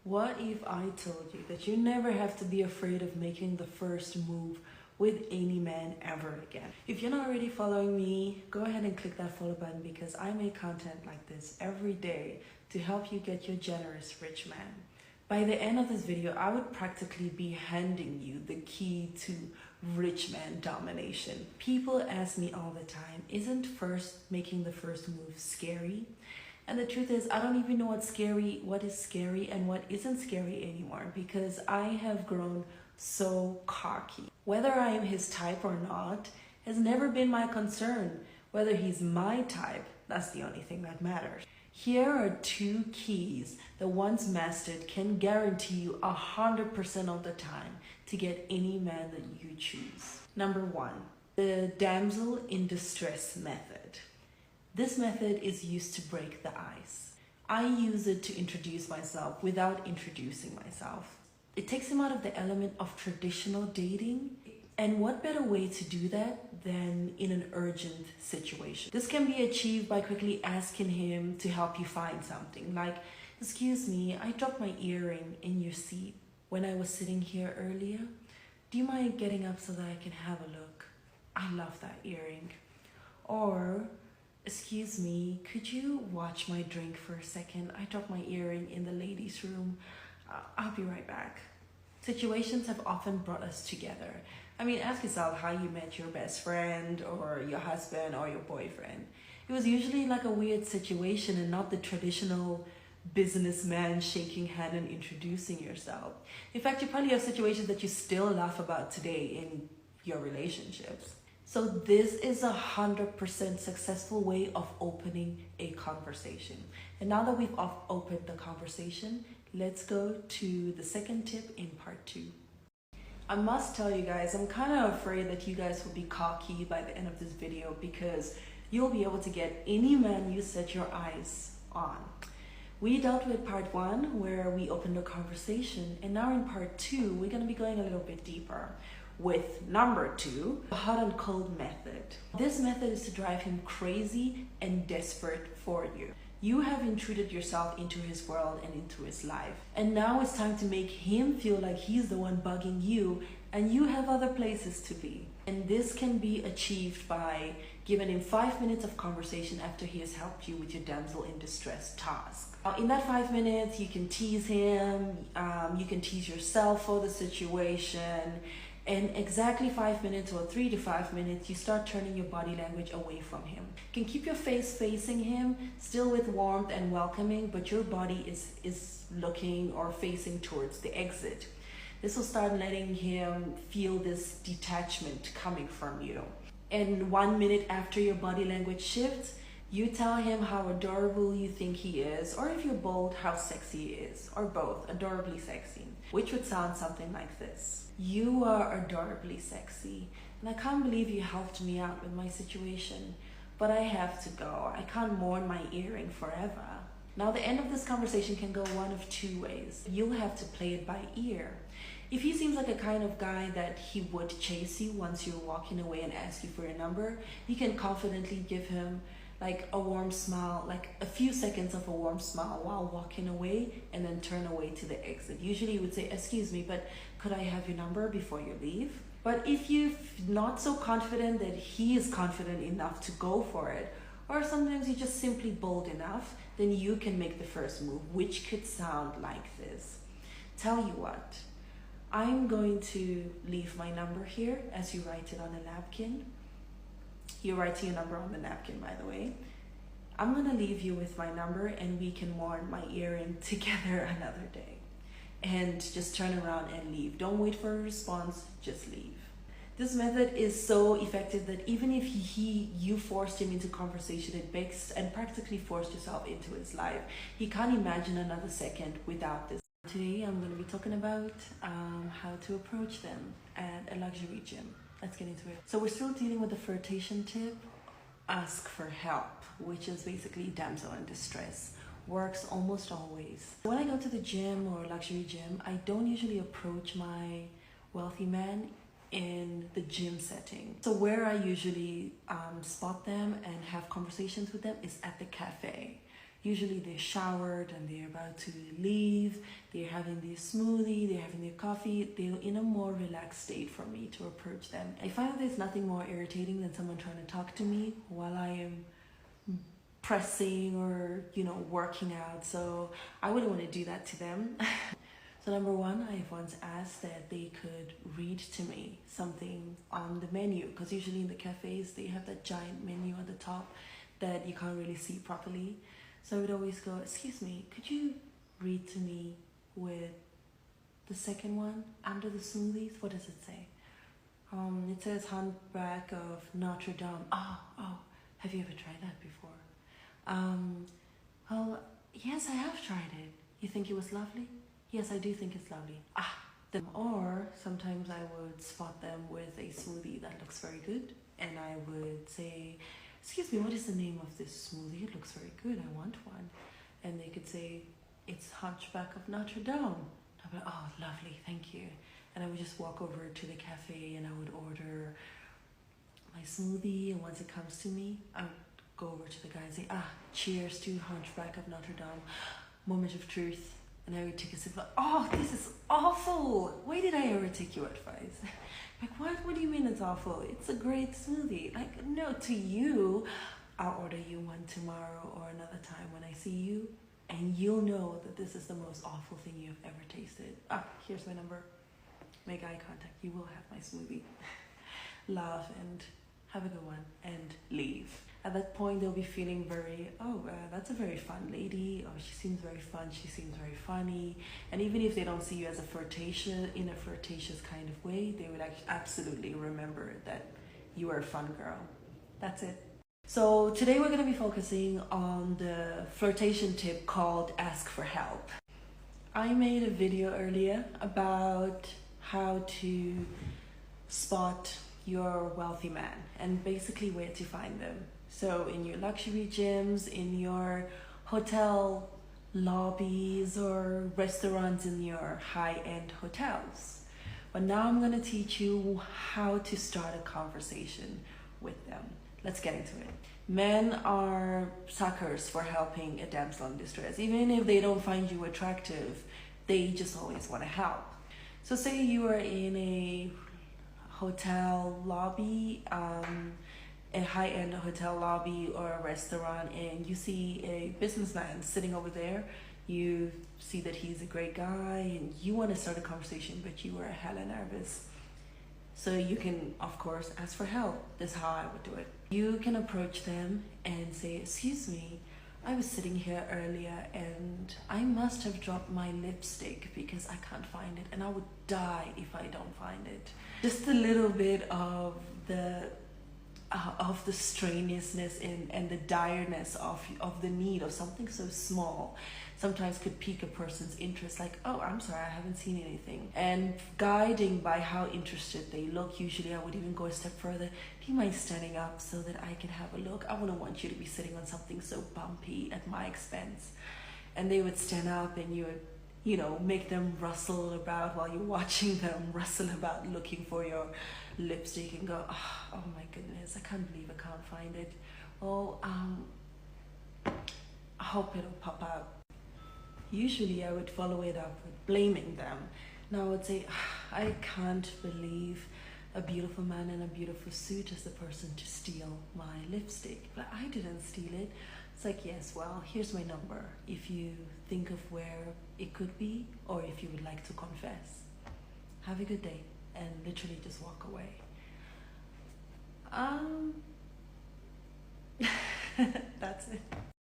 What if I told you that you never have to be afraid of making the first move with any man ever again? If you're not already following me, go ahead and click that follow button because I make content like this every day to help you get your generous rich man. By the end of this video, I would practically be handing you the key to rich man domination. People ask me all the time, isn't making the first move scary? And the truth is, I don't even know what is scary and what isn't scary anymore because I have grown so cocky. Whether I am his type or not has never been my concern. Whether he's my type, that's the only thing that matters. Here are 2 keys that once mastered can guarantee you 100% of the time to get any man that you choose. Number 1, the damsel in distress method. This method is used to break the ice. I use it to introduce myself without introducing myself. It takes him out of the element of traditional dating. And what better way to do that than in an urgent situation? This can be achieved by quickly asking him to help you find something. Like, excuse me, I dropped my earring in your seat when I was sitting here earlier. Do you mind getting up so that I can have a look? I love that earring. Or, excuse me, could you watch my drink for a second? I dropped my earring in the ladies' room. I'll be right back. Situations have often brought us together. I mean, ask yourself how you met your best friend or your husband or your boyfriend. It was usually like a weird situation and not the traditional businessman shaking hand and introducing yourself. In fact, you probably have situations that you still laugh about today in your relationships. So this is 100% successful way of opening a conversation. And now that we've opened the conversation, let's go to the second tip in part 2. I must tell you guys, I'm kind of afraid that you guys will be cocky by the end of this video because you'll be able to get any man you set your eyes on. We dealt with part 1 where we opened a conversation, and now in part 2, we're going to be going a little bit deeper with number 2, the hot and cold method. This method is to drive him crazy and desperate for you. You have intruded yourself into his world and into his life. And now it's time to make him feel like he's the one bugging you and you have other places to be. And this can be achieved by giving him 5 minutes of conversation after he has helped you with your damsel in distress task. In that 5 minutes, you can tease him, you can tease yourself for the situation. And exactly 5 minutes or 3 to 5 minutes, you start turning your body language away from him. You can keep your face facing him, still with warmth and welcoming, but your body is looking or facing towards the exit. This will start letting him feel this detachment coming from you. And 1 minute after your body language shifts, you tell him how adorable you think he is, or if you're bold, how sexy he is, or both, adorably sexy, which would sound something like this. You are adorably sexy, and I can't believe you helped me out with my situation, but I have to go. I can't mourn my earring forever. Now, the end of this conversation can go one of 2 ways. You'll have to play it by ear. If he seems like a kind of guy that he would chase you once you're walking away and ask you for your number, you can confidently give him like a warm smile, like a few seconds of a warm smile while walking away, and then turn away to the exit. Usually you would say, excuse me, but could I have your number before you leave? But if you're not so confident that he is confident enough to go for it, or sometimes you're just simply bold enough, then you can make the first move, which could sound like this. Tell you what, I'm going to leave my number here as you write it on a napkin. You're writing your number on the napkin, by the way. I'm going to leave you with my number and we can mourn my earring together another day. And just turn around and leave. Don't wait for a response, just leave. This method is so effective that even if you forced him into conversation, it begs and practically forced yourself into his life. He can't imagine another second without this. Today I'm going to be talking about how to approach them at a luxury gym. Let's get into it. So we're still dealing with the flirtation tip. Ask for help, which is basically damsel in distress. Works almost always. When I go to the gym or luxury gym, I don't usually approach my wealthy man in the gym setting. So where I usually spot them and have conversations with them is at the cafe. Usually they're showered and they're about to leave, they're having their smoothie, they're having their coffee, they're in a more relaxed state for me to approach them. I find that there's nothing more irritating than someone trying to talk to me while I am pressing or, working out. So I wouldn't want to do that to them. So number one, I once asked that they could read to me something on the menu, because usually in the cafes they have that giant menu at the top that you can't really see properly. So I would always go, excuse me, could you read to me with the second one under the smoothies? What does it say? It says Hunchback of Notre Dame. Oh, have you ever tried that before? Well, yes, I have tried it. You think it was lovely? Yes, I do think it's lovely. Or sometimes I would spot them with a smoothie that looks very good, and I would say, excuse me, what is the name of this smoothie? It looks very good, I want one. And they could say, it's Hunchback of Notre Dame. I'd be like, oh, lovely, thank you. And I would just walk over to the cafe and I would order my smoothie, and once it comes to me, I would go over to the guy and say, cheers to Hunchback of Notre Dame, moment of truth. And I would take a sip, like, oh, this is awful. Why did I ever take your advice? Like, what do you mean it's awful? It's a great smoothie. Like, no, to you, I'll order you one tomorrow or another time when I see you, and you'll know that this is the most awful thing you've ever tasted. Here's my number. Make eye contact. You will have my smoothie. Laugh and have a good one and leave. At that point, they'll be feeling very, that's a very fun lady, or she seems very fun, she seems very funny. And even if they don't see you as in a flirtatious kind of way, they would absolutely remember that you are a fun girl. That's it. So today we're going to be focusing on the flirtation tip called ask for help. I made a video earlier about how to spot your wealthy man and basically where to find them. So in your luxury gyms, in your hotel lobbies, or restaurants in your high-end hotels. But now I'm going to teach you how to start a conversation with them. Let's get into it. Men are suckers for helping a damsel in distress. Even if they don't find you attractive, they just always want to help. So say you are in a hotel lobby, a high-end hotel lobby or a restaurant, and you see a businessman sitting over there. You see that he's a great guy and you want to start a conversation, but you are hella nervous. So you can, of course, ask for help. This is how I would do it. You can approach them and say, excuse me, I was sitting here earlier and I must have dropped my lipstick because I can't find it, and I would die if I don't find it. Just a little bit of the strenuousness and the direness of the need of something so small sometimes could pique a person's interest, like, oh, I'm sorry, I haven't seen anything. And guiding by how interested they look, usually I would even go a step further. Do you mind standing up so that I can have a look? I wouldn't want you to be sitting on something so bumpy at my expense. And they would stand up and you would, make them rustle about while you're watching them rustle about looking for your lipstick and go, oh my goodness, I can't believe I can't find it. Oh, I hope it'll pop out. Usually I would follow it up with blaming them. Now I would say, I can't believe a beautiful man in a beautiful suit is the person to steal my lipstick. But I didn't steal it. It's like, yes, well, here's my number. If you think of where it could be, or if you would like to confess. Have a good day. And literally just walk away.